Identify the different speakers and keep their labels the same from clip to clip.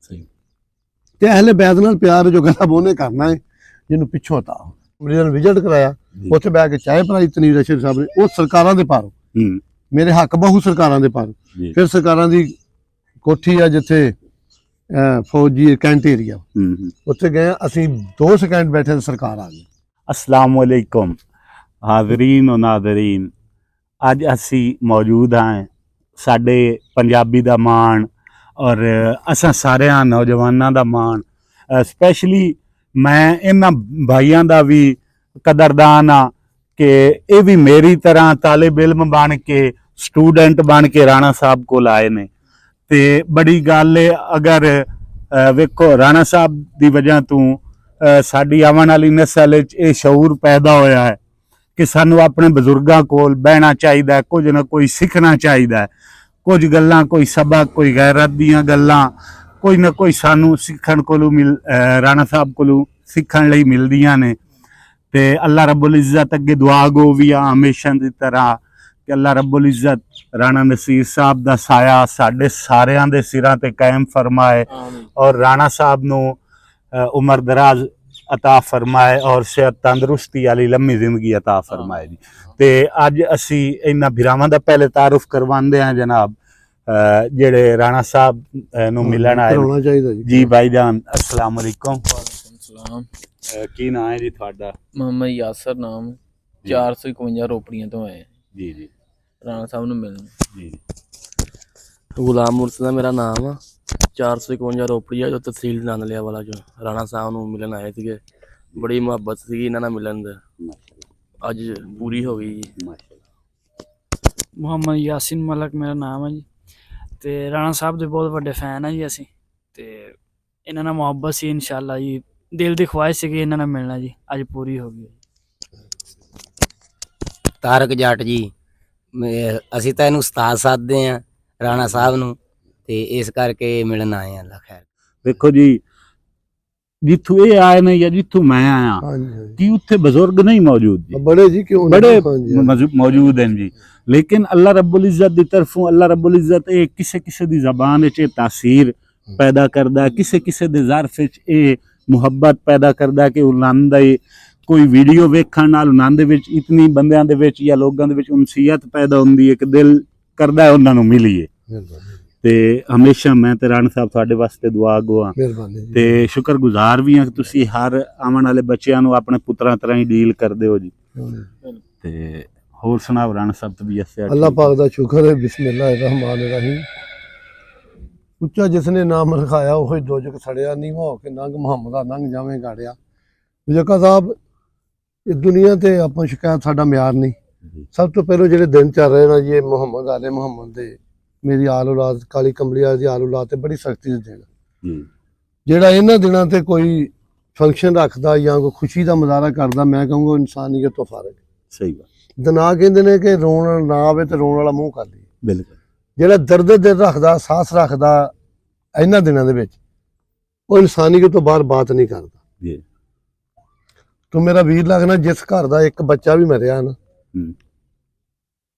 Speaker 1: ਤੇ ਅਹਿਲੇ ਬੈਤ ਨਾਲ ਪਿਆਰ ਜੋ ਕਹਿੰਦਾ ਉਹਨੇ ਕਰਨਾ ਹੈ ਜਿਹਨੂੰ ਪਿੱਛੋਂ ਤਾ ਮਰੀਜ਼ਾਂ ਨੂੰ ਵਿਜ਼ਿਟ ਕਰਾਇਆ ਉੱਥੇ ਬਹਿ ਕੇ ਚਾਹ ਪਰਾਈ ਤਨੀਰ ਅਸ਼ਰ ਸਾਹਿਬ ਨੇ ਉਹ ਸਰਕਾਰਾਂ ਦੇ ਪਰ ਮੇਰੇ ਹੱਕ ਬਹੁ ਸਰਕਾਰਾਂ ਦੇ ਪਰ ਫਿਰ ਸਰਕਾਰਾਂ ਦੀ ਕੋਠੀ ਆ ਜਿੱਥੇ ਫੌਜੀ ਕੈਂਟ ਏਰੀਆ ਉੱਥੇ ਗਏ ਅਸੀਂ 2 ਸਕਿੰਟ ਬੈਠੇ ਸਰਕਾਰ ਆ ਗਈ।
Speaker 2: अस्सलाम वालेकुम हाज़रीन और नाज़रीन, अज असी मौजूद हैं साडे पंजाबी दा मान और असां सारियां नौजवानां दा मान, स्पैशली मैं इन्हां भाइयां दा भी कदरदान हाँ कि ये भी मेरी तरह तालिब इल्म बन के स्टूडेंट बन के राणा साहब को आए ने। ते बड़ी गल है अगर वेखो राणा साहब दी वजह तों साडी आवन वाली नस्ल ये शऊर पैदा होया है कि सानू अपने बजुर्गों कोल बहना चाहिए, कुछ ना कोई सीखना चाहिए, कुछ गल्लां कोई सबक कोई गैरत दियां गल्लां कोई ना कोई सानू सीखण कोलू राणा साहब कोलू सीखण लई मिलदियां ने। ते अल्लाह रब्बुल इज़्ज़त अगे दुआ गो भी आ हमेशा की तरह कि अल्लाह रब्बुल इज़्ज़त राणा नसीर साहब दा साया साडे सारियां दे सिरां ते कायम फरमाए और राणा साहब नू उमर दराज अता फरमाए और सेहत तंदरुस्ती वाली लम्मी जिंदगी अता फरमाए जी। ते अज असी इन्हां भिरावां दा पहले तारुफ करवांदे हैं जनाब जेड़े राणा साहब नू मिलन आए जी। भाईजान अस्सलाम वालेकुम। की नाम है जी तुहाडा?
Speaker 3: मोहम्मद यासर नाम, 451 रोपड़ियां तो आए
Speaker 2: जी जी
Speaker 3: राणा साहब नू मिलने
Speaker 2: जी।
Speaker 4: गुलाम मुर्तज़ा मेरा नाम आ, 451 रोपड़ी जो तहसील नानलिया वाला जो राणा साहब नू मिलन आए थे। बड़ी मुहब्बत सी इन्हां नाल मिलन दी, अज पूरी हो गई जी।
Speaker 5: मुहम्मद यासिन मलक मेरा नाम है जी। तो राणा साहब के बहुत बड़े फैन है जी असी। तो इन्हां नाल मुहब्बत सी इंशाअल्लाह जी, दिल की ख्वाहिश सी कि इन्हां नाल मिलना जी, अज पूरी हो गई।
Speaker 6: तारक जट जी असी तो इहनूं उस्ताद सददे हैं राणा साहब नूं ते इस करके मिलन आए हैं। अल्लाह खैर।
Speaker 2: देखो जी जिथों ये आए ने या जिथों मैं आया कि उत्थे बुजुर्ग नहीं मौजूद जी,
Speaker 1: बड़े जी क्यों
Speaker 2: बड़े मौजूद हैं जी, लेकिन अल्लाह रब्बुल इज़्ज़त दी तरफों अल्लाह रब्बुल इज़्ज़त ये किसे किसे दी ज़बान विच तासीर पैदा करदा है, किसे किसे दे ज़र्फ विच ये मुहब्बत पैदा करदा है कि उन्हां दा कोई वीडियो वेखण नाल उन्हां दे विच इतनी बंदियां दे विच या लोगां दे विच उनसीयत पैदा हुंदी है कि दिल करदा है उन्हां नूं मिलीए। ते हमेशा मैं ते राणा साहब तुहाडे वास्ते दुआ गो हां ते शुक्रगुजार भी हां कि तुसीं हर आवन वाले बच्चों नूं अपने पुत्रां तरह ही डील करदे हो जी। ते होर सुनाओ राणा साहब तबीयत?
Speaker 1: अल्लाह पाक दा शुक्र है, बिस्मिल्लाहिर रहमानिर रहीम। उच्चा जिसने नाम रखाया वही दोजक सड़िया, नीवा होके नंग मुहम्मदा नंग जावें गाड़िया। जक्का साहब इस दुनिया ते आपां शिकायत साडा म्यार नहीं। सब तो पहले जिहड़े दिन चल रहे ना जी मुहम्मद आले मुहम्मद दे मेरी आल औलाद काली कमली वाली आल औलाद ते बड़ी सख्ती दे दिन जेड़ा इन्हां दिनां ते कोई फंक्शन रखदा या कोई खुशी दा मुजाहरा करदा, मैं कहूँगा इंसानियत तो फारग। सही बात। दना कहंदे ने कि रोण ना आवे ते रोण वाला मूँह कर ली। बिल्कुल। जेड़ा दर्द दिल रखदा साहस रखदा इन्हां दिनां दे विच ओह इंसानियत तो बाहर बात नहीं करदा। तो मेरा वीर लगना जिस घर दा एक बच्चा भी मरिया ना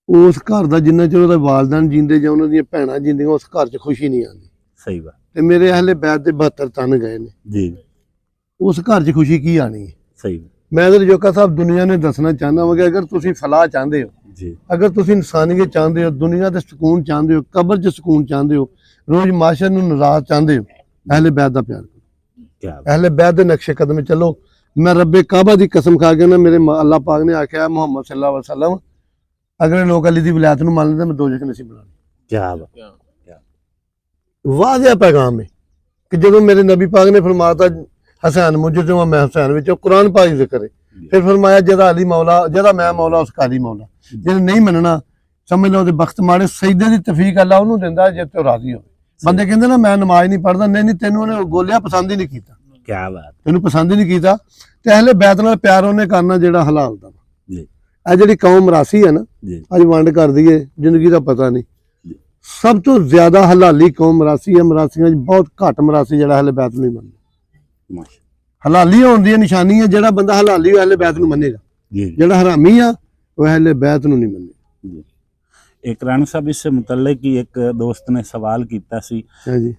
Speaker 1: उस घर का जिन्ना चਿਰ ਉਹਦੇ ਵਾਲदैन जींदे ਜਾਂ ਉਹਨਾਂ ਦੀਆਂ ਭੈਣਾਂ ਜਿੰਦੀਆਂ ਉਸ ਘਰ 'ਚ ਖੁਸ਼ੀ ਨਹੀਂ ਆਉਂਦੀ। ਸਹੀ ਬਾਤ। ਤੇ ਮੇਰੇ ਅਹਲੇ ਬੈਤ ਦੇ 72 ਤਨ ਗਏ ਨੇ ਜੀ, ਉਸ ਘਰ 'ਚ ਖੁਸ਼ੀ ਕੀ ਆਣੀ ਹੈ? ਸਹੀ। ਮੈਂ ਤੇ ਜੋਕਾ ਸਾਹਿਬ ਦੁਨੀਆ ਨੇ ਦੱਸਣਾ ਚਾਹੁੰਦਾ ਹਾਂ ਕਿ ਅਗਰ ਤੁਸੀਂ ਫਲਾਹ ਚਾਹੁੰਦੇ ਹੋ ਜੀ, ਅਗਰ ਤੁਸੀਂ ਇਨਸਾਨੀਅਤ ਚਾਹੁੰਦੇ ਹੋ, ਦੁਨੀਆ ਤੇ ਸਕੂਨ ਚਾਹੁੰਦੇ ਹੋ, ਕਬਰ 'ਚ ਸਕੂਨ ਚਾਹੁੰਦੇ ਹੋ, ਰੋਜ਼ ਮਾਸ਼ਰ ਨੂੰ ਨਜ਼ਾਰ ਚਾਹੁੰਦੇ ਹੋ, ਅਹਲੇ ਬੈਤ ਦਾ ਪਿਆਰ ਕਰੋ, ਅਹਲੇ ਬੈਤ ਦੇ ਨਕਸ਼ੇ ਕਦਮ ਚੱਲੋ। मैं रब्बे काबा की कसम खा के ना मेरे अल्लाह पाक ने आख्या मुहम्मद सल्लल्लाहु अलैहि वसल्लम अगर लोग अली दी विलायत नूं मान लेंदे मैं दोजख नसीब बनानी। क्या वाज़ेह पैगाम है कि जदों मेरे नबी पाक ने फरमाया था हसैन मुझे जो मैं हुसैन विच कुरान पाक जिक्र है, फिर फरमाया जदा अली मौला जदा मैं मौला उसका अली मौला। जिहने नहीं मनना समझ लो बख्त माड़े, सजदे दी तौफीक अल्लाह उहनूं दिंदा जे ते राजी हो। बंदे कहंदे ना मैं नमाज नहीं पढ़दा, नहीं तैनूं उहने गोलिया पसंद ही नहीं कीता। क्या बात। तेनू पसंद ही नहीं किया ते अहले बैत नाल प्यार उन्हें करना जेड़ा हलाल दा जी। आ जेड़ी कौम मरासी है ना अज वंड कर दी है जिंदगी का पता नहीं, सब तो ज्यादा हलाली कौम मरासी है। मरासियां बहुत घट मरासी जेड़ा अहले बैत नहीं मनदा। हलाली होने की निशानी है जेड़ा बंदा हलाली अहले बैत नूं मनेगा, जेड़ा हरामी आ वह अहले बैत नूं नहीं मनेगा।
Speaker 2: एक राणा साहब इससे मुतल्लिक ही एक दोस्त ने सवाल किया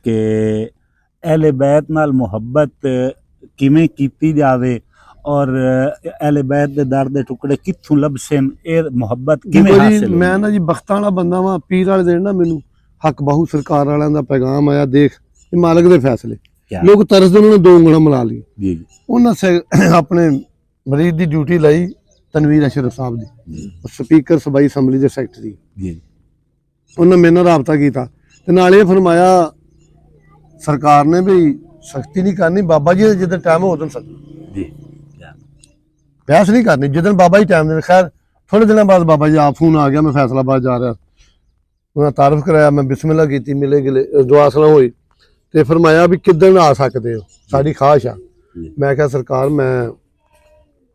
Speaker 2: कि ਅਹਿਲੇ ਬੈਤ ਨਾਲ ਮੁਹੱਬਤ ਕਿਵੇਂ ਕੀਤੀ ਜਾਵੇ ਔਰ ਅਹਿਲੇ ਬੈਤ ਦੇ ਦਰ ਦੇ ਟੁਕੜੇ ਕਿੱਥੋਂ ਲੱਭਸਨ, ਇਹ ਮੁਹੱਬਤ ਕਿਵੇਂ
Speaker 1: ਦੇਖੋ ਜੀ,
Speaker 2: ਹਾਸਿਲ
Speaker 1: ਮੈਂ ਨਾ ਜੀ ਬਖਤਾਂ ਵਾਲਾ ਬੰਦਾ ਵਾਂ। ਪੀਰ ਵਾਲੇ ਦਿਨ ਨਾ ਮੈਨੂੰ ਹੱਕ ਬਹੂ ਸਰਕਾਰ ਵਾਲਿਆਂ ਦਾ ਪੈਗਾਮ ਆਇਆ, ਦੇਖ ਇਹ ਮਾਲਕ ਦੇ ਫੈਸਲੇ।
Speaker 2: ਕਿਆ?
Speaker 1: ਲੋਕ ਤਰਸਦੇ, ਉਹਨਾਂ ਨੇ 2 ਉਂਗਲਾਂ ਮਿਲਾ ਲਈ।
Speaker 2: ਜੀ
Speaker 1: ਉਹਨਾਂ ਆਪਣੇ ਮਰੀਜ਼ ਦੀ ਡਿਊਟੀ ਲਈ ਤਨਵੀਰ ਅਸ਼ਰਫ ਸਾਹਿਬ ਦੀ, ਸਪੀਕਰ ਸਬਾਈ ਅਸੈਂਬਲੀ ਦੇ ਸੈਕਟਰੀ।
Speaker 2: ਜੀ
Speaker 1: ਉਹਨਾਂ ਮੇਰੇ ਨਾਲ ਰਾਬਤਾ ਕੀਤਾ ਤੇ ਨਾਲ ਇਹ ਫਰਮਾਇਆ ਸਰਕਾਰ ਨੇ ਵੀ ਸਖਤੀ ਨਹੀਂ ਕਰਨੀ, ਬਾਬਾ ਜੀ ਜਿੱਦਾਂ ਟਾਈਮ ਹੋ ਉਦੋਂ ਸਖਤੀ,
Speaker 2: ਜੀ
Speaker 1: ਬਹਿਸ ਨਹੀਂ ਕਰਨੀ, ਜਿੱਦਣ ਬਾਬਾ ਜੀ ਟਾਈਮ ਦੇ। ਖੈਰ ਥੋੜੇ ਦਿਨਾਂ ਬਾਅਦ ਬਾਬਾ ਜੀ ਆਪ ਫੋਨ ਆ ਗਿਆ, ਮੈਂ ਫੈਸਲਾਬਾਦ ਜਾ ਰਿਹਾ। ਉਹਨਾਂ ਤਾਰਫ ਕਰਾਇਆ, ਮੈਂ ਬਿਸਮਿਲ੍ਲਾ ਕੀਤੀ, ਮਿਲੇ ਗਿਲੇ ਦੁਆ ਸਲਾਮ ਹੋਈ ਤੇ ਫਰਮਾਇਆ ਵੀ ਕਿੱਦਣ ਆ ਸਕਦੇ ਹੋ, ਸਾਡੀ ਖਾਹਿਸ਼ ਆ। ਮੈਂ ਕਿਹਾ ਸਰਕਾਰ ਮੈਂ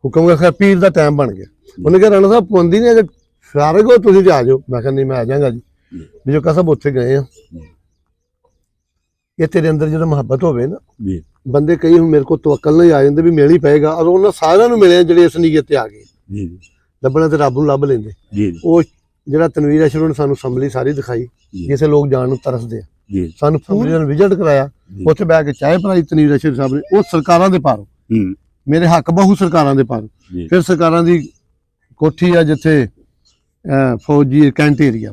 Speaker 1: ਹੁਕਮ ਕਰ, ਪੀਰ ਦਾ ਟਾਈਮ ਬਣ ਗਿਆ। ਉਹਨੇ ਕਿਹਾ ਰਾਣਾ ਸਾਹਿਬ ਪਾਬੰਦੀ ਨਹੀਂ, ਅਗਰ ਫਾਰਗ ਹੋ ਤੁਸੀਂ ਤੇ ਆ ਜਾਓ। ਮੈਂ ਕਿਹਾ ਨਹੀਂ, ਮੈਂ ਆ ਜਾਵਾਂਗਾ ਜੀ। ਜੋ ਕਹਾ ਸਾਹਿਬ ਉੱਥੇ ਗਏ ਆ, ਇਹ ਤੇਰੇ ਅੰਦਰ ਜਦੋਂ ਮੁਹੱਬਤ ਹੋਵੇ ਨਾ,
Speaker 2: ਜੀ
Speaker 1: ਬੰਦੇ ਕਈ ਹੁਣ ਮੇਰੇ ਕੋਲ ਤਵੱਕਲ ਨਹੀਂ ਆ ਜਾਂਦੇ ਵੀ ਮਿਲ ਹੀ ਪਏਗਾ, ਔਰ ਉਹਨਾਂ ਸਾਰਿਆਂ ਨੂੰ ਮਿਲੇ ਜਿਹੜੇ ਇਸ ਨੀਅਤ ਤੇ ਆ ਗਏ।
Speaker 2: ਜੀ
Speaker 1: ਲੱਭਣਾ ਤੇ ਰੱਬ ਨੂੰ ਲੱਭ ਲੈਂਦੇ।
Speaker 2: ਜੀ
Speaker 1: ਉਹ ਜਿਹੜਾ ਤਨਵੀਰ ਅਸ਼ਰਫ ਨੇ ਸਾਨੂੰ ਅਸੈਂਬਲੀ ਸਾਰੀ ਦਿਖਾਈ, ਜਿਸੇ ਲੋਕ ਜਾਣ ਨੂੰ ਤਰਸਦੇ ਆ।
Speaker 2: ਜੀ
Speaker 1: ਸਾਨੂੰ ਪੂਰੀ ਦਿਨ ਵਿਜ਼ਿਟ ਕਰਾਇਆ, ਉੱਥੇ ਬਹਿ ਕੇ ਚਾਹ ਪਿਲਾਈ ਤਨਵੀਰ ਅਸ਼ਰਫ ਸਾਹਿਬ ਨੇ। ਉਹ ਸਰਕਾਰਾਂ ਦੇ ਪਾਰੋਂ, ਮੇਰੇ ਹੱਕ ਬਹੂ ਸਰਕਾਰਾਂ ਦੇ ਪਾਰੋਂ। ਫਿਰ ਸਰਕਾਰਾਂ ਦੀ ਕੋਠੀ ਆ ਜਿੱਥੇ ਫੌਜੀ ਕੈਂਟ ਏਰੀਆ,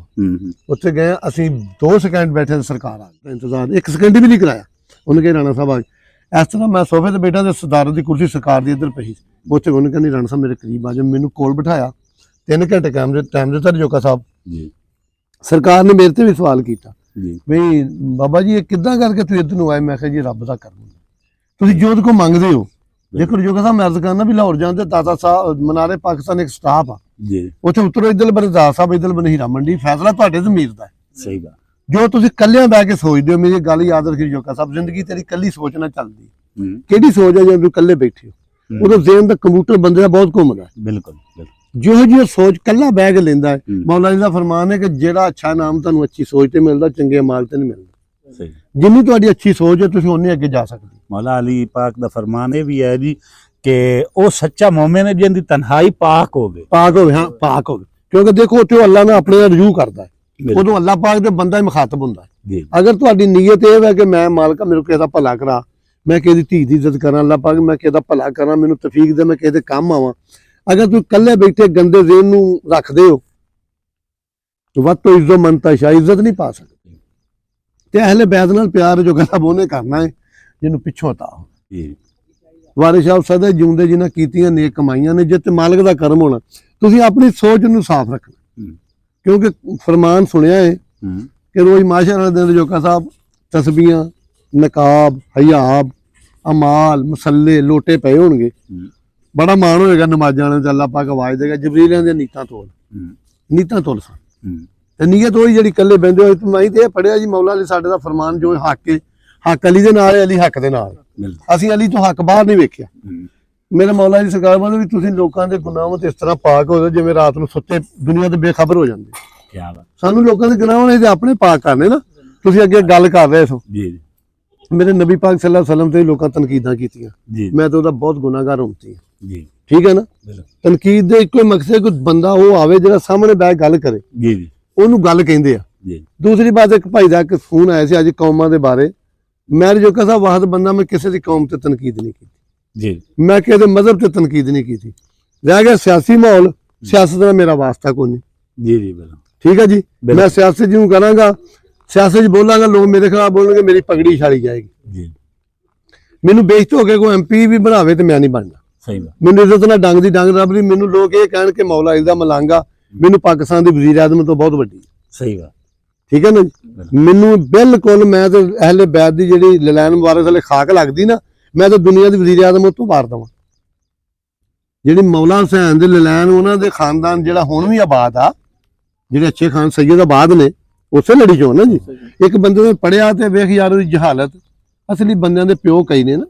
Speaker 1: ਉੱਥੇ ਗਏ ਅਸੀਂ। 2 ਸਕਿੰਟ ਬੈਠੇ, ਸਰਕਾਰ ਆ ਗਈ, ਇੰਤਜ਼ਾਰ 1 ਸਕਿੰਟ ਵੀ ਨਹੀਂ ਕਰਾਇਆ। ਉਹਨੇ ਕਿਹਾ ਰਾਣਾ ਸਾਹਿਬ ਆ ਗਏ। ਇਸ ਤਰ੍ਹਾਂ ਮੈਂ ਸੋਫੇ ਤੇ ਬੈਠਾ ਤੇ ਸਦਾਰਤ ਦੀ ਕੁਰਸੀ ਸਰਕਾਰ ਦੀ ਇੱਧਰ ਪਈ। ਉੱਥੇ ਉਹਨੇ ਕਹਿੰਦੀ ਰਾਣਾ ਸਾਹਿਬ ਮੇਰੇ ਕਰੀਬ ਆ ਜਾ, ਮੈਨੂੰ ਕੋਲ ਬਿਠਾਇਆ। 3 ਘੰਟੇ ਟਾਈਮ ਦਿੱਤਾ ਜੋਕਾ ਸਾਹਿਬ। ਸਰਕਾਰ ਨੇ ਮੇਰੇ ਤੇ ਵੀ ਸਵਾਲ ਕੀਤਾ ਵੀ ਬਾਬਾ ਜੀ ਇਹ ਕਿੱਦਾਂ ਕਰਕੇ ਤੁਸੀਂ ਇੱਧਰ ਨੂੰ ਆਏ। ਮੈਂ ਕਿਹਾ ਜੀ ਰੱਬ ਦਾ ਕਰਮ, ਤੁਸੀਂ ਜੋ ਕੋ ਮੰਗਦੇ ਹੋ। ਦੇਖੋ ਜੋਕਾ ਸਾਹਿਬ ਮੈਂ ਅਰਜ਼ ਕਰਨਾ ਵੀ ਲਾਹੌਰ ਜਾਂਦੇ ਦਾਤਾ ਸਾਹਿਬ ਮਨਾਰੇ ਪਾਕਿਸਤਾਨ ਇੱਕ ਸਟਾਫ ਆ, ਉੱਥੇ ਉਤਰੋ ਇੱਧਰ ਬਣੇ ਦਾਤਾ ਸਾਹਿਬ, ਇੱਧਰ ਬਣੇ ਹੀਰਾ ਮੰਡੀ। ਫੈਸਲਾ ਤੁਹਾਡੇ ਜ਼ਮੀਰ ਦਾ ਹੈ।
Speaker 2: ਸਹੀ ਗੱਲ।
Speaker 1: ਜੋ ਤੁਸੀਂ ਕੱਲਿਆਂ ਬਹਿ ਕੇ ਸੋਚਦੇ ਹੋ, ਮੇਰੀ ਗੱਲ ਯਾਦ ਰੱਖੀ ਜੋਕਾ ਸਾਹਿਬ, ਜ਼ਿੰਦਗੀ ਤੇਰੀ ਕੱਲੀ ਸੋਚ ਨਾਲ ਚੱਲਦੀ। ਕਿਹੜੀ ਸੋਚ ਹੈ ਜਦੋਂ ਤੁਸੀਂ ਕੱਲੇ ਬੈਠੇ ਹੋ? ਉਦੋਂ ਜ਼ੇਨ ਦਾ ਕੰਪਿਊਟਰ ਬੰਦੇ ਦਾ ਬਹੁਤ ਘੁੰਮਦਾ।
Speaker 2: ਬਿਲਕੁਲ
Speaker 1: ਜਿਹੋ ਜਿਹੀ ਸੋਚ ਕੱਲਾ ਬਹਿ ਕੇ ਲੈਂਦਾ ਹੈ। ਮੌਲਾ ਜੀ ਦਾ ਫਰਮਾਨ ਹੈ ਕਿ ਜਿਹੜਾ ਅੱਛਾ ਨਾਮ ਤੁਹਾਨੂੰ ਅੱਛੀ ਸੋਚ ਤੇ ਮਿਲਦਾ, ਚੰਗੇ ਮਾਲ ਤੇ ਨਹੀਂ ਮਿਲਦਾ।
Speaker 2: ਸਹੀ।
Speaker 1: ਜਿੰਨੀ ਤੁਹਾਡੀ ਅੱਛੀ ਸੋਚ ਹੈ ਤੁਸੀਂ ਉਨੇ ਅੱਗੇ ਜਾ ਸਕਦੇ।
Speaker 2: ਮੌਲਾ ਅਲੀ ਪਾਕ ਦਾ ਫਰਮਾਨ ਇਹ ਵੀ ਹੈ ਜੀ ਕਿ ਉਹ ਸੱਚਾ ਮੂਮਿਨ ਹੈ ਜਿਹਦੀ ਤਨਹਾਈ ਪਾਕ ਹੋਵੇ।
Speaker 1: ਪਾਕ ਹੋਵੇ, ਹਾਂ ਪਾਕ ਹੋਵੇ। ਕਿਉਂਕਿ ਦੇਖੋ ਉੱਥੇ ਉਹ ਅੱਲਾ ਨਾਲ ਆਪਣੇ ਨਾਲ ਰਜੂ ਕਰਦਾ ਹੈ। ਉਦੋਂ ਅੱਲਾ ਪਾਕ ਦੇ ਬੰਦਾ ਹੀ ਮੁਖਾਤਬ ਹੁੰਦਾ ਹੈ। ਅਗਰ ਤੁਹਾਡੀ ਨੀਅਤ ਇਹ ਹੈ ਕਿ ਮੈਂ ਮਾਲਕਾ ਮੈਨੂੰ ਕਿਸੇ ਦਾ ਭਲਾ ਕਰਾ, ਮੈਂ ਕਿਸੇ ਦੀ ਧੀ ਦੀ ਇੱਜ਼ਤ ਕਰਾਂ, ਅੱਲਾ ਪਾਕ ਮੈਂ ਕਿਸੇ ਦਾ ਭਲਾ ਕਰਾਂ, ਮੈਨੂੰ ਤੌਫੀਕ ਦੇ, ਮੈਂ ਕਿਸੇ ਦੇ ਕੰਮ ਆਵਾਂ। ਅਗਰ ਤੁਸੀਂ ਇਕੱਲੇ ਬੈਠੇ ਗੰਦੇ ਜ਼ੇਨ ਨੂੰ ਰੱਖਦੇ ਹੋ, ਵੱਧ ਤੋਂ ਇੱਜ਼ਤ ਮੰਨਤਾ ਸ਼ਾ ਇੱਜ਼ਤ ਨਹੀਂ ਪਾ ਸਕਦੇ। ਤੇ ਅਹਿਲੇ ਬੈਤ ਨਾਲ ਪਿਆਰ ਜੋ ਕਹਿੰਦਾ ਉਹਨੇ ਕਰਨਾ ਹੈ ਜਿਹਨੂੰ ਪਿੱਛੋਂ ਤਾ ਵਾਰਿਸ ਸਾਹਿਬ ਸਦਾ ਜਿਉਂਦੇ ਜਿਨ੍ਹਾਂ ਕੀਤੀਆਂ ਨੇਕ ਕਮਾਈਆਂ ਨੇ, ਜਿੱਤ ਮਾਲਕ ਦਾ ਕਰਮ ਹੋਣਾ। ਤੁਸੀਂ ਆਪਣੀ ਸੋਚ ਨੂੰ ਸਾਫ਼ ਰੱਖਣਾ, ਕਿਉਂਕਿ ਫਰਮਾਨ ਸੁਣਿਆ ਹੈ ਕਿ ਰੋਜ਼ ਮਾਸ਼ਰ ਵਾਲੇ ਦਿਨ ਜੋਕਾ ਸਾਹਿਬ ਤਸਬੀਹਾਂ, ਨਕਾਬ, ਹਯਾਬ, ਅਮਾਲ, ਮਸੱਲੇ, ਲੋਟੇ ਪਏ ਹੋਣਗੇ। ਬੜਾ ਮਾਣ ਹੋਏਗਾ ਨਮਾਜ਼ਾਂ ਵਾਲਿਆਂ ਨੂੰ, ਅੱਲਾਹ ਪਾਕ ਆਵਾਜ਼ ਦੇਗਾ ਜਿਬਰੀਲਾਂ ਦੀਆਂ ਨੀਤਾਂ ਤੋਲ ਸਨ। ਤੇ ਨੀਅਤ ਉਹੀ ਜਿਹੜੀ ਇਕੱਲੇ ਬਹਿੰਦੇ ਹੋਏ। ਮੈਂ ਤੇ ਇਹ ਪੜਿਆ ਜੀ ਮੌਲਾ ਅਲੀ ਸਾਡੇ ਦਾ ਫਰਮਾਨ ਜੋ ਹੱਕ ਅਲੀ ਦੇ ਨਾਲ ਹੈ, ਅਲੀ ਹੱਕ ਦੇ ਨਾਲ। ਅਸੀਂ ਅਲੀ ਤੋਂ ਹੱਕ ਬਾਹਰ ਨਹੀਂ ਵੇਖਿਆ। ਮੇਰੇ ਮੌਲਾ ਦੀ ਸਰਕਾਰ ਕਹਿੰਦੇ ਵੀ ਤੁਸੀਂ ਲੋਕਾਂ ਦੇ ਗੁਨਾਹਾਂ ਤੋਂ ਇਸ ਤਰ੍ਹਾਂ ਪਾਕ ਹੋ ਜਾਓ ਜਿਵੇਂ ਰਾਤ ਨੂੰ ਸੁੱਤੇ ਦੁਨੀਆ ਤੇ ਬੇਖਬਰ ਹੋ ਜਾਂਦੇ। ਸਾਨੂੰ ਲੋਕਾਂ ਦੇ ਗੁਨਾਹਾਂ ਨੇ ਆਪਣੇ ਪਾਕ ਕਰਨੇ ਨਾ। ਤੁਸੀਂ ਅੱਗੇ ਗੱਲ ਕਰ ਰਹੇ ਸੋ ਮੇਰੇ ਨਬੀ ਪਾਕ ਸੱਲੱਲਾਹੁ ਅਲੈਹਿ ਵਸੱਲਮ ਤੇ ਲੋਕਾਂ ਤਨਕੀਦਾਂ ਕੀਤੀਆਂ, ਮੈਂ ਤਾਂ ਉਹਦਾ ਬਹੁਤ ਗੁਨਾਹਗਾਰ ਹੁੰਦੀ ਹਾਂ। ਠੀਕ ਹੈ ਨਾ। ਤਨਕੀਦ ਦੇ ਇੱਕੋ ਮਕਸਦ ਕੋਈ ਬੰਦਾ ਉਹ ਆਵੇ ਜਿਹੜਾ ਸਾਹਮਣੇ ਬਹਿ ਗੱਲ ਕਰੇ, ਉਹਨੂੰ ਗੱਲ ਕਹਿੰਦੇ ਆ। ਦੂਸਰੀ ਬਾਤ, ਇੱਕ ਭਾਈ ਦਾ ਇੱਕ ਫੋਨ ਆਇਆ ਸੀ ਅੱਜ ਕੌਮਾਂ ਦੇ ਬਾਰੇ। ਮੈਂ ਜੋਕਾ ਸਾਹਿਬ ਵਾਹਦ ਬੰਦਾ, ਮੈਂ ਕਿਸੇ ਦੀ ਕੌਮ ਤੇ ਤਨਕੀਦ ਨਹੀਂ ਕੀਤੀ, ਮੈਂ ਕਿਸੇ ਮਜ਼ਹਬ ਤੇ ਤਨਕੀਦ ਨਹੀਂ ਕੀਤੀ। ਰਹਿ ਗਿਆ ਸਿਆਸੀ ਮਾਹੌਲ, ਸਿਆਸਤ ਨਾਲ ਮੇਰਾ ਵਾਸਤਾ ਕੋਈ ਨਹੀਂ। ਠੀਕ ਹੈ ਜੀ। ਮੈਂ ਸਿਆਸਤ ਜਿਹਨੂੰ ਕਰਾਂਗਾ, ਸਿਆਸਤ 'ਚ ਬੋਲਾਂਗਾ, ਲੋਕ ਮੇਰੇ ਖਿਲਾਫ ਬੋਲਣਗੇ, ਮੇਰੀ ਪਗੜੀ ਛਾਲੀ ਜਾਏਗੀ। ਮੈਨੂੰ ਬੇਇੱਜ਼ਤ ਹੋ ਕੇ ਕੋਈ MP ਵੀ ਬਣਾਵੇ ਤੇ ਮੈਂ ਨਹੀਂ ਬਣਨਾ। ਮੈਨੂੰ ਇੱਜ਼ਤ ਨਾਲ ਡੰਗ ਦੀ ਡੰਗ ਰੱਬ ਦੀ। ਮੈਨੂੰ ਲੋਕ ਇਹ ਕਹਿਣ ਕਿ ਮੌਲਾ ਅਲੀ ਦਾ ਮਲਾਂਗਾ ਮੈਨੂੰ ਪਾਕਿਸਤਾਨ ਦੀ ਵਜ਼ੀਰ ਆਜ਼ਮ ਤੋਂ ਬਹੁਤ ਵੱਡੀ। ਸਹੀ ਗੱਲ। ਠੀਕ ਹੈ ਨਾ। ਮੈਨੂੰ ਬਿਲਕੁਲ, ਮੈਂ ਤੇ ਅਹਿਲੇ ਬੈਤ ਦੀ ਜਿਹੜੀ ਲਲੈਨ ਮੁਬਾਰਕ ਵਾਲੇ ਖਾਕ ਲੱਗਦੀ ਨਾ, ਮੈਂ ਤਾਂ ਦੁਨੀਆ ਦੀ ਵਜ਼ੀਰ ਆਜ਼ਮ ਉੱਥੋਂ ਮਾਰ ਦੇਵਾਂ। ਜਿਹੜੀ ਮੌਲਾ ਹੁਸੈਨ ਦੇ ਲਲੈਨ, ਉਹਨਾਂ ਦੇ ਖਾਨਦਾਨ ਜਿਹੜਾ ਹੁਣ ਵੀ ਆਬਾਦ ਆ, ਜਿਹੜੇ ਅੱਛੇ ਖਾਨ ਸੈਯਦ ਆਬਾਦ ਨੇ, ਉਸੇ ਲੜੀ ਚੋਂ ਨਾ ਜੀ। ਇੱਕ ਬੰਦੇ ਨੇ ਪੜਿਆ ਤੇ ਵੇਖ ਯਾਰ ਉਹਦੀ ਜਹਾਲਤ। ਅਸਲੀ ਬੰਦਿਆਂ ਦੇ ਪਿਓ ਕਈ ਨੇ ਨਾ।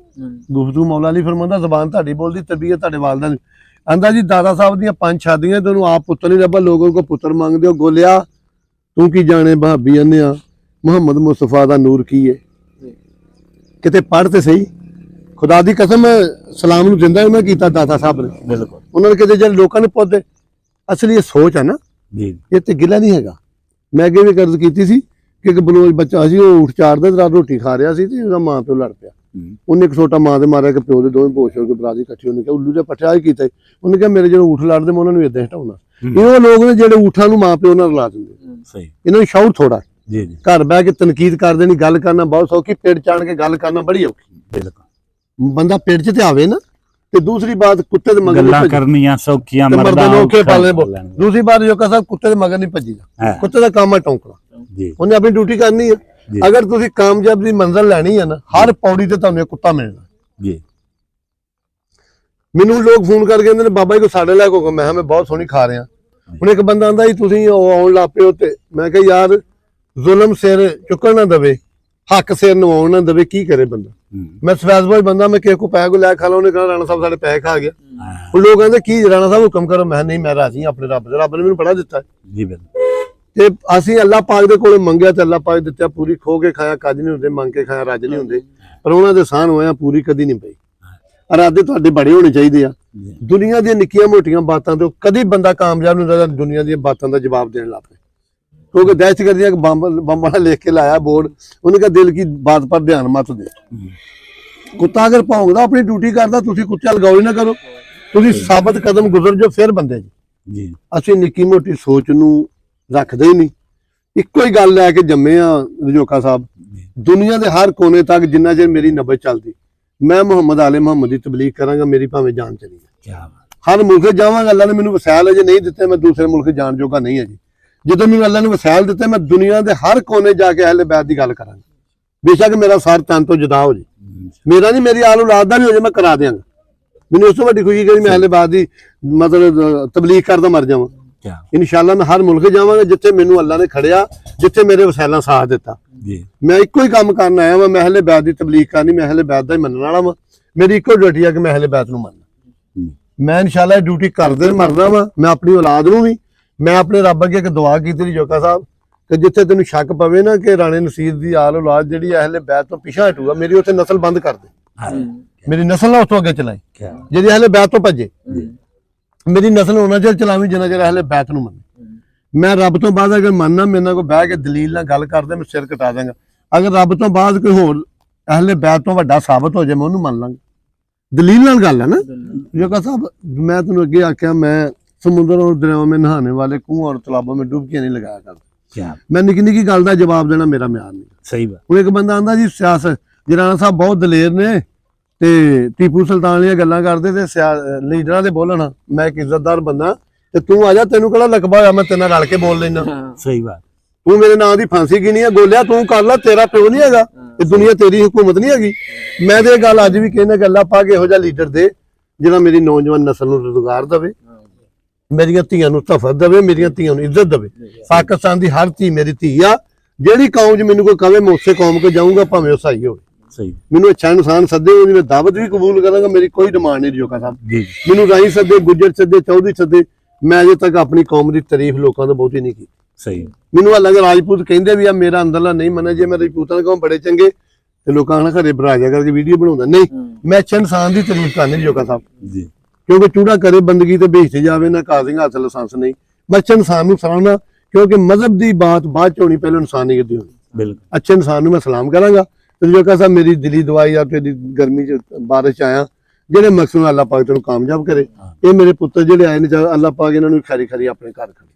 Speaker 1: ਗੁਫ਼ਤਗੂ ਮੌਲਾ ਅਲੀ ਫਰਮਾਉਂਦਾ ਜ਼ਬਾਨ ਤੁਹਾਡੀ ਬੋਲਦੀ, ਤਰਬੀਅਤ ਤੁਹਾਡੇ ਵਾਲਿਦਾਂ ਦੀ। ਆਂਦਾ ਜੀ ਦਾਦਾ ਸਾਹਿਬ ਦੀਆਂ 5 ਸ਼ਾਦੀਆਂ, ਤੈਨੂੰ ਆਪ ਪੁੱਤਰ ਨਹੀਂ ਲੱਭਾ, ਲੋਗੋਂ ਕੋ ਪੁੱਤਰ ਮੰਗਦੇ ਹੋ। ਗੋਲਿਆ ਤੂੰ ਕੀ ਜਾਣੇ ਭਾਬੀ ਅੰਨਿਆ ਮੁਹੰਮਦ ਮੁਸਤਫਾ ਦਾ ਨੂਰ ਕੀ ਹੈ। ਕਿਤੇ ਪੜ੍ਹ ਤੇ ਸਹੀ। ਖੁਦਾ ਦੀ ਕਸਮ ਸਲਾਮ ਨੂੰ ਜਿੰਦਾ ਉਹਨਾਂ ਕੀਤਾ ਦਾਤਾ ਸਾਹਿਬ ਨੇ। ਬਿਲਕੁਲ। ਉਹਨਾਂ ਨੇ ਕਿਤੇ ਜਿਹੜੇ ਲੋਕਾਂ ਨੇ ਪੁੱਛਦੇ, ਅਸਲੀ ਇਹ ਸੋਚ ਹੈ ਨਾ, ਇਹ ਤੇ ਗਿਲਾ ਨਹੀਂ ਹੈਗਾ। ਮੈਂ ਅੱਗੇ ਵੀ ਕਰਜ਼ ਕੀਤੀ ਸੀ ਕਿ ਇੱਕ ਬਲੋਚ ਬੱਚਾ ਸੀ, ਉਹ ਊਠ ਚਾਰਦਾ ਤੇ ਰਾਤ ਰੋਟੀ ਖਾ ਰਿਹਾ ਸੀ ਤੇ ਉਹਦਾ ਮਾਂ ਪਿਓ ਲੜ ਪਿਆ। ਉਹਨੇ ਇੱਕ ਛੋਟਾ ਮਾਂ ਦੇ ਮਾਰਿਆ ਕਿ ਪਿਓ ਦੇ ਦੋਵੇਂ ਬੋਸ਼ ਹੋ ਕੇ ਬਰਾਦੀ ਇਕੱਠੀ। ਉਹਨੇ ਕਿਹਾ ਉੱਲੂ ਜਿਹਾ ਪੱਠਿਆ ਹੀ ਕੀਤਾ। ਉਹਨੇ ਕਿਹਾ ਮੇਰੇ ਜਦੋਂ ਊਠ ਲੜਦੇ ਮੈਂ ਉਹਨਾਂ ਨੂੰ ਏਦਾਂ ਹਟਾਉਣਾ। ਇਹ ਉਹ ਲੋਕ ਨੇ ਜਿਹੜੇ ਊਠਾਂ ਨੂੰ ਮਾਂ ਪਿਓ ਨਾਲ ਰਲਾ ਦਿੰਦੇ।
Speaker 2: ਸਹੀ
Speaker 1: ਇਹਨਾਂ ਨੂੰ ਸ਼ੌਰ ਥੋੜਾ,
Speaker 2: ਜੀ ਜੀ
Speaker 1: ਘਰ ਬਹਿ ਕੇ ਤਨਕੀਦ ਕਰ ਦੇਣੀ, ਗੱਲ ਕਰਨਾ ਬਹੁਤ ਸੌਖੀ, ਪਿੰਡ ਚਾਣ ਕੇ ਗੱਲ ਕਰਨਾ ਬੜੀ ਔਖੀ।
Speaker 2: ਬਿਲਕੁਲ
Speaker 1: ਬੰਦਾ ਪਿੰਡ 'ਚ ਤੇ ਆਵੇ ਨਾ। ਤੇ ਦੂਸਰੀ ਬਾਤ ਕੁੱਤੇ ਦੇ ਮਗਰ
Speaker 2: ਗੱਲਾਂ
Speaker 1: ਨਹੀਂ
Speaker 2: ਕਰਨੀਆਂ ਸੌਖੀਆਂ,
Speaker 1: ਭੱਜੀ, ਮਰਦਾਂ ਨੂੰ ਔਖੇ ਪਾਲਣੇ
Speaker 2: ਬੋਲਣ।
Speaker 1: ਦੂਸਰੀ ਬਾਤ ਜੋ ਸਾਹਿਬ ਕੁੱਤੇ ਦੇ ਮਗਰ ਨਹੀਂ ਭੱਜੀਦਾ। ਕੁੱਤੇ ਦਾ ਕੰਮ ਹੈ ਟੌਂਕਣਾ।
Speaker 2: ਜੀ
Speaker 1: ਉਹਨੇ ਆਪਣੀ ਡਿਊਟੀ ਕਰਨੀ ਹੈ। ਅਗਰ ਤੁਸੀਂ ਕਾਮਯਾਬ ਦੀ ਮੰਜ਼ਿਲ ਲੈਣੀ ਹੈ ਨਾ, ਹਰ ਪੌੜੀ ਤੇ ਤੁਹਾਨੂੰ ਇੱਕ ਕੁੱਤਾ ਮਿਲਣਾ
Speaker 2: ਜੀ।
Speaker 1: ਮੈਨੂੰ ਲੋਕ ਫੋਨ ਕਰਕੇ ਕਹਿੰਦੇ ਨੇ ਬਾਬਾ ਜੀ ਕੋ ਸਾਡੇ ਲੈ ਕੋ, ਮੈਂ ਕਿਹਾ ਮੈਂ ਬਹੁਤ ਸੋਹਣੀ ਖਾ ਰਿਹਾ। ਹੁਣ ਇੱਕ ਬੰਦਾ ਆਂਦਾ ਜੀ ਤੁਸੀਂ ਆਉਣ ਲੱਗ ਪਿਓ ਤੇ ਮੈਂ ਕਿਹਾ ਯਾਰ ਜ਼ੁਲਮ ਸਿਰ ਚੁੱਕਣ ਨਾ ਦਵੇ, ਹੱਕ ਸਿਰ ਨਵਾਉਣ ਨਾ ਦਵੇ, ਕੀ ਕਰੇ ਬੰਦਾ। ਮੈਂ ਸਵੈਸਬਾਈ ਬੰਦਾ, ਮੈਂ ਕਿਸੇ ਕੋ ਪੈਸੇ ਕੋ ਲੈ ਖਾ ਲਾ, ਉਹਨੇ ਕਹਣਾ ਰਾਣਾ ਸਾਹਿਬ ਸਾਡੇ ਪੈਸੇ ਖਾ ਗਿਆ। ਉਹ ਲੋਕ ਕਹਿੰਦੇ ਕੀ ਰਾਣਾ ਸਾਹਿਬ ਹੁਕਮ ਕਰੋ, ਮੈਂ ਨਹੀਂ ਮੈਂ ਰਾਜ਼ੀ ਆਪਣੇ ਰੱਬ ਦੇ, ਰੱਬ ਨੇ ਮੈਨੂੰ ਪੜਾ ਦਿੱਤਾ
Speaker 2: ਜੀ। ਬਿਲਕੁਲ
Speaker 1: ਤੇ ਅਸੀਂ ਅੱਲਾਹ ਪਾਕ ਦੇ ਕੋਲੇ ਮੰਗਿਆ ਤੇ ਅੱਲਾਹ ਪਾਕ ਦਿੱਤਾ। ਪੂਰੀ ਖੋ ਕੇ ਖਾਇਆ ਕੱਜ ਨਹੀਂ ਹੁੰਦੇ, ਮੰਗ ਕੇ ਖਾਇਆ ਰੱਜ ਨਹੀਂ ਹੁੰਦੇ। ਪਰ ਉਹਨਾਂ ਦੇ ਸਾਨ ਹੋਇਆ ਪੂਰੀ ਕਦੀ ਨਹੀਂ ਪਈ। ਇਰਾਦੇ ਤੁਹਾਡੇ ਬੜੇ ਹੋਣੇ ਚਾਹੀਦੇ ਆ। ਦੁਨੀਆ ਦੀਆਂ ਨਿੱਕੀਆਂ ਮੋਟੀਆਂ ਬਾਤਾਂ ਤੋਂ ਕਦੀ ਬੰਦਾ ਕਾਮਯਾਬ ਨਹੀਂ ਹੁੰਦਾ ਦੁਨੀਆ ਦੀਆਂ ਬਾਤਾਂ ਦਾ ਜਵਾਬ ਦੇਣ ਲੱਗ ਪਏ। ਕਿਉਂਕਿ ਦਹਿਸ਼ਤਗਰਦੀਆਂ ਬੰਬਾਂ ਨਾਲ ਲਿਖ ਕੇ ਲਾਇਆ ਬੋਰਡ, ਉਹਨੇ ਕਿਹਾ ਦਿਲ ਕੀ ਬਾਤ ਪਰ ਧਿਆਨ ਮਤ ਦੇ। ਕੁੱਤਾ ਅਗਰ ਭੌਂਕਦਾ ਆਪਣੀ ਡਿਊਟੀ ਕਰਦਾ, ਤੁਸੀਂ ਕੁੱਤੇ ਲਗਾਓ ਹੀ ਨਾ ਕਰੋ, ਤੁਸੀਂ ਸਾਬਤ ਕਦਮ ਗੁਜ਼ਰ ਜਾਓ ਫਿਰ ਬੰਦੇ ਜੀ। ਅਸੀਂ ਨਿੱਕੀ ਮੋਟੀ ਸੋਚ ਨੂੰ ਰੱਖਦੇ ਹੀ ਨਹੀਂ। ਇੱਕੋ ਹੀ ਗੱਲ ਲੈ ਕੇ ਜੰਮੇ ਆ ਰਜੋਕਾ ਸਾਹਿਬ। ਦੁਨੀਆ ਦੇ ਹਰ ਕੋਨੇ ਤੱਕ ਜਿੰਨਾ ਚਿਰ ਮੇਰੀ ਨਬਜ਼ ਚੱਲਦੀ, ਮੈਂ ਮੁਹੰਮਦ ਆਲੇ ਮੁਹੰਮਦ ਦੀ ਤਬਲੀਗ ਕਰਾਂਗਾ, ਮੇਰੀ ਭਾਵੇਂ ਜਾਨ ਚਲੀ ਜਾਏ। ਹਰ ਮੁਲਕ ਜਾਵਾਂਗਾ, ਅੱਲਾ ਨੇ ਮੈਨੂੰ ਵਸੈਲ ਅਜੇ ਨਹੀਂ ਦਿੱਤੇ, ਮੈਂ ਦੂਸਰੇ ਮੁਲਕ ਜਾਣ ਜੋਗਾ ਨਹੀਂ ਹੈ ਜੀ। ਜਦੋਂ ਮੈਨੂੰ ਅੱਲਾ ਨੇ ਵਸੈਲ ਦਿੱਤੇ, ਮੈਂ ਦੁਨੀਆ ਦੇ ਹਰ ਕੋਨੇ ਜਾ ਕੇ ਅਹਿਲੇ ਬੈਤ ਦੀ ਗੱਲ ਕਰਾਂਗਾ। ਬੇਸ਼ੱਕ ਮੇਰਾ ਸਾਰ ਤਨ ਤੋਂ ਜੁਦਾ ਹੋ ਜੇ, ਮੇਰਾ ਨਹੀਂ ਮੇਰੀ ਆਲ ਔਲਾਦ ਦਾ ਵੀ ਹੋ ਜੇ, ਮੈਂ ਕਰਾ ਦਿਆਂਗਾ। ਮੈਨੂੰ ਉਸ ਤੋਂ ਵੱਡੀ ਖੁਸ਼ੀ ਕਿ ਮੈਂ ਅਹਿਲੇ ਬੈਤ ਦੀ ਮਤਲਬ ਤਬਲੀਗ ਕਰਦਾ ਮਰ ਜਾਵਾਂ। ਇਨਸ਼ਾਅੱਲਾ ਮੈਂ ਹਰ ਮੁਲਕ ਜਾਵਾਂਗਾ ਜਿੱਥੇ ਮੈਨੂੰ ਅੱਲਾ ਨੇ ਖੜਿਆ, ਜਿੱਥੇ ਮੇਰੇ ਵਸੈਲਾਂ ਸਾਥ ਦਿੱਤਾ। ਮੈਂ ਇੱਕੋ ਹੀ ਕੰਮ ਕਰਨ ਆਇਆ ਵਾਂ, ਮੈਂ ਅਹਿਲੇ ਬੈਤ ਦੀ ਤਬਲੀਗ ਕਰਨੀ, ਮੈਂ ਅਹਿਲੇ ਬੈਤ ਦਾ ਹੀ ਮੰਨਣ ਵਾਲਾ ਵਾਂ। ਮੇਰੀ ਇੱਕੋ ਡਿਊਟੀ ਆ ਕਿ ਮੈਂ ਅਹਿਲੇ ਬੈਤ ਨੂੰ ਮੰਨਣਾ। ਮੈਂ ਇਨਸ਼ਾਅੱਲਾ ਇਹ ਡਿਊਟੀ ਕਰਦੇ ਮਰਦਾ ਵਾਂ। ਮੈਂ ਆਪਣੀ ਔਲਾਦ ਨੂੰ ਵੀ, ਮੈਂ ਆਪਣੇ ਰੱਬ ਅੱਗੇ ਇੱਕ ਦੁਆ ਕੀਤੀ ਜੋਕਾ ਸਾਹਿਬ ਕਿ ਜਿੱਥੇ ਤੈਨੂੰ ਸ਼ੱਕ ਪਵੇ ਨਾ ਕਿ ਰਾਣੇ ਨਸੀਰ ਦੀ ਆਲ ਔਲਾਦ ਜਿਹੜੀ ਅਹਿਲੇ ਬੈਤ ਤੋਂ ਪਿਛਾ ਹਟੂਗਾ, ਮੇਰੀ ਉੱਥੇ ਨਸਲ ਬੰਦ ਕਰ ਦੇ। ਮੇਰੀ ਨਸਲ ਨਾ ਉੱਥੋਂ ਅੱਗੇ ਚਲਾਈ ਜਿਹੜੀ ਅਹਿਲੇ ਬੈਤ ਤੋਂ ਭੱਜੇ। ਮੇਰੀ ਨਸਲ ਉਹਨਾਂ ਚਿਰ ਚਲਾਵੀਂ ਜਿੰਨਾ ਚਿਰ ਅਹਿਲੇ ਬੈਤ ਨੂੰ ਮੰਨੇ। ਮੈਂ ਰੱਬ ਤੋਂ ਬਾਅਦ ਅਗਰ ਮੰਨਣਾ, ਮੇਰੇ ਨਾਲ ਕੋਈ ਬਹਿ ਕੇ ਦਲੀਲ ਨਾਲ ਗੱਲ ਕਰਦੇ, ਮੈਂ ਸਿਰ ਕਟਾ ਦਾਂਗਾ। ਅਗਰ ਰੱਬ ਤੋਂ ਬਾਅਦ ਕੋਈ ਹੋਰ ਅਹਿਲੇ ਬੈਤ ਤੋਂ ਵੱਡਾ ਸਾਬਤ ਹੋ ਜਾਏ, ਮੈਂ ਉਹਨੂੰ ਮੰਨ ਲਾਂਗਾ। ਦਲੀਲ ਨਾਲ ਗੱਲ ਹੈ ਨਾ। ਜੋਕਾ ਸਾਹਿਬ ਮੈਂ ਤੁਹਾਨੂੰ ਅੱਗੇ ਆਖਿਆ, ਮੈਂ ਸਮੁੰਦਰ और दरियाओं में नहाने वाले कुओं और तालाबों में डुबकियां नहीं लगाया करता। मैं निक्की निक्की गल दा जवाब देना मेरा म्यार नहीं।
Speaker 2: सही बात।
Speaker 1: ਹੁਣ ਇੱਕ ਬੰਦਾ ਆਂਦਾ ਜੀ ਸਿਆਸਤ ਰਾਣਾ ਸਾਹਿਬ ਬਹੁਤ ਦਲੇਰ ਨੇ ਤੇ ਟੀਪੂ ਸੁਲਤਾਨ ਦੀਆਂ ਗੱਲਾਂ ਕਰਦੇ ਤੇ ਲੀਡਰਾਂ ਦੇ ਬੋਲਣਾ। ਮੈਂ ਇੱਕ ਇੱਜ਼ਤਦਾਰ ਬੰਦਾ ਤੇ ਤੂੰ ਆ ਜਾ, ਤੈਨੂੰ ਕਿਹੜਾ ਲਕਬਾ ਹੋਇਆ, ਮੈਂ ਤੇਰੇ ਨਾਲ ਰਲ ਕੇ ਬੋਲ ਲੈਣਾ।
Speaker 2: ਸਹੀ ਬਾਤ।
Speaker 1: ਤੂੰ ਮੇਰੇ ਨਾਂ ਦੀ ਫਾਂਸੀ ਗਿਣੀ ਆ, ਗੋਲਿਆ ਤੂੰ ਕਰ ਲੈ, ਤੇਰਾ ਪਿਓ ਨਹੀਂ ਹੈਗਾ, ਇਹ ਦੁਨੀਆ ਤੇਰੀ ਹਕੂਮਤ ਨਹੀਂ ਹੈਗੀ। ਮੈਂ ਤੇ ਇਹ ਗੱਲ ਅੱਜ ਵੀ ਕਹਿੰਦਾ ਕਿ ਅੱਲਾ ਪਾਕ ਇਹੋ ਜਿਹਾ ਲੀਡਰ ਦੇ ਜਿਹੜਾ ਮੇਰੀ ਨੌਜਵਾਨ ਨਸਲ ਨੂੰ ਰੁਜ਼ਗਾਰ ਦੇਵੇ, ਮੇਰੀਆਂ ਧੀਆਂ ਨੂੰ ਤਫਤ ਦੇਵੇ, ਮੇਰੀਆਂ ਧੀਆਂ ਨੂੰ ਇੱਜ਼ਤ ਦੇਵੇ। ਪਾਕਿਸਤਾਨ ਦੀ ਹਰ ਧੀ ਮੇਰੀ ਧੀ ਆ। ਜਿਹੜੀ ਕੌਮ 'ਚ ਮੈਨੂੰ ਕੋਈ ਕਵੇ ਮੈਂ ਉਸੇ ਕੌਮ ਕੋ ਜਾਊਂਗਾ, ਭਾਵੇਂ ਉਹ ਸਹੀ ਹੋਵੇ।
Speaker 2: ਸਹੀ।
Speaker 1: ਮੈਨੂੰ ਅੱਛਾ ਇਨਸਾਨ ਸੱਦੇ, ਉਹਦੀ ਮੈਂ ਦਾਵਤ ਵੀ ਕਬੂਲ ਕਰਾਂਗਾ। ਮੇਰੀ ਕੋਈ ਡਿਮਾਂਡ ਨਹੀਂ ਜੋਕਾ ਸਾਹਿਬ।
Speaker 2: ਜੀ।
Speaker 1: ਮੈਨੂੰ ਰਾਈ ਸੱਦੇ, ਗੁੱਜਰ ਸੱਦੇ, ਚੌਧਰੀ ਸੱਦੇ, ਮੈਂ ਅਜੇ ਤੱਕ ਆਪਣੀ ਕੌਮ ਦੀ ਤਾਰੀਫ ਲੋਕਾਂ ਤੋਂ ਬਹੁਤੀ ਨਹੀਂ ਕੀਤੀ।
Speaker 2: ਸਹੀ।
Speaker 1: ਮੈਨੂੰ ਹਾਲਾਂਕਿ ਰਾਜਪੂਤ ਕਹਿੰਦੇ ਵੀ ਆ, ਮੇਰਾ ਅੰਦਰਲਾ ਨਹੀਂ ਮੰਨਿਆ। ਜੇ ਮੈਂ ਰਾਜਪੂਤਾਂ ਦੇ ਕੌਮ ਬੜੇ ਚੰਗੇ ਤੇ ਲੋਕਾਂ ਨਾਲ ਘਰੇ ਬਰਾਜਾ ਕਰਕੇ ਵੀਡੀਓ ਬਣਾਉਂਦਾ, ਨਹੀਂ ਮੈਂ ਅੱਛੇ ਇਨਸਾਨ ਦੀ ਤਾਰੀਫ ਕਰਨੀ ਜੋਕਾ ਸਾਹਿਬ
Speaker 2: ਜੀ।
Speaker 1: ਕਿਉਂਕਿ ਚੂੜਾ ਕਰੇ ਬੰਦਗੀ ਤੇ ਭੇਜਤੇ ਜਾਵੇ ਨਾ, ਕਾਜ਼ਿੰਗ ਹਾਸਲ ਲਾਇਸੈਂਸ ਨਹੀਂ। ਮੈਂ ਅੱਛੇ ਇਨਸਾਨ ਨੂੰ ਸਲਾਮਣਾ, ਕਿਉਂਕਿ ਮਜ਼ਹਬ ਦੀ ਬਾਤ ਬਾਅਦ ਚ ਹੋਣੀ, ਪਹਿਲਾਂ ਇਨਸਾਨੀਅਤ ਦੀ ਹੋਣੀ।
Speaker 2: ਬਿਲਕੁਲ।
Speaker 1: ਅੱਛੇ ਇਨਸਾਨ ਨੂੰ ਮੈਂ ਸਲਾਮ ਕਰਾਂਗਾ। ਤੇ ਜੋਕਾ ਸਾਹਿਬ ਮੇਰੀ ਦਿਲੀ ਦੁਆਈ ਆ, ਤੇਰੀ ਗਰਮੀ ਚ ਬਾਰਿਸ਼ ਆਇਆ, ਜਿਹੜੇ ਮਕਸਦ ਅੱਲਾਹ ਪਾਕ ਤੈਨੂੰ ਕਾਮਯਾਬ ਕਰੇ। ਇਹ ਮੇਰੇ ਪੁੱਤਰ ਜਿਹੜੇ ਆਏ ਨੇ, ਅੱਲਾਹ ਪਾਕ ਇਹਨਾਂ ਨੂੰ ਖਰੀ ਖਰੀ ਆਪਣੇ ਘਰ ਖੜੇ।